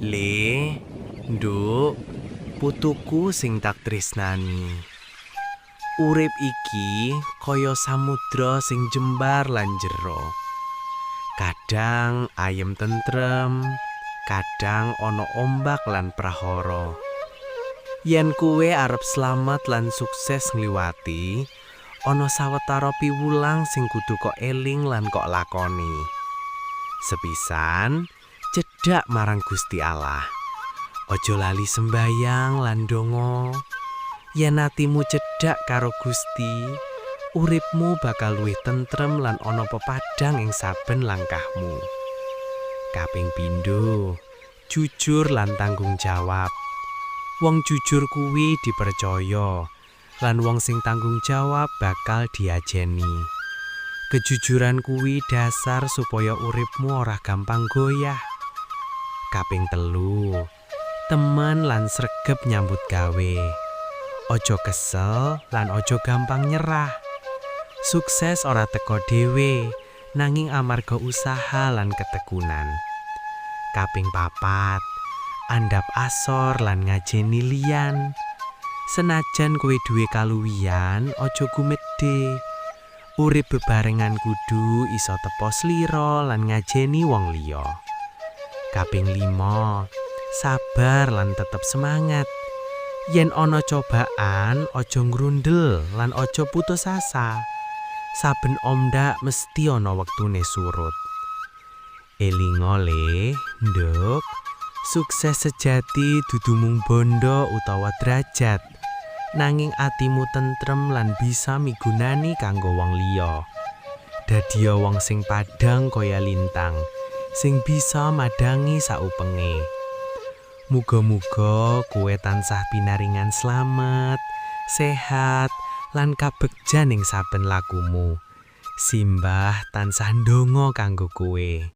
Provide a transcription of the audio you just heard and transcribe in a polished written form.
Le, Nduk, putuku sing tak tresnani. Urip iki kaya samudra sing jembar lan jero. Kadang ayem tentrem, kadang ana ombak lan prahara. Yen kuwe arep slamet lan sukses ngliwati, ana sawetara piwulang sing kudu kok eling lan kok lakoni. Sepisan, cedhak marang Gusti Allah. Aja lali sembayang lan ndonga. Yen atimu cedhak karo Gusti, uripmu bakal luwih tentrem lan ana pepadang ing saben langkahmu. Kaping pindho, jujur lan tanggung jawab. Wong jujur kuwi dipercaya, lan wong sing tanggung jawab bakal diajeni. Kejujuran kuwi dasar supaya uripmu ora gampang goyah. Kaping telu, temen lan sregep nyambut gawe. Ojo kesel lan ojo gampang nyerah. Sukses ora teka dhewe, nanging amarga usaha lan ketekunan. Kaping papat, andhap asor lan ngajeni liyan. Senajan kowe duwe kaluwihan, ojo gumedhe. Urip bebarengan kudu iso tepa slira lan ngajeni wong liya. Kaping 5, sabar lan tetep semangat. Yen ana cobaan, aja ngrundel lan aja putus asa. Saben omdak mesti ana wektune surut. Elinga le, Nduk, sukses sejati dudu mung bondo utawa derajat, nanging atimu tentrem lan bisa migunani kanggo wong liya. Dadiya wong sing padhang kaya lintang, sing bisa madangi saupenge. Muga-muga kowe tansah pinaringan slamet, sehat, lan kabegjan ing saben lakumu. Simbah tansah ndonga kanggo kowe.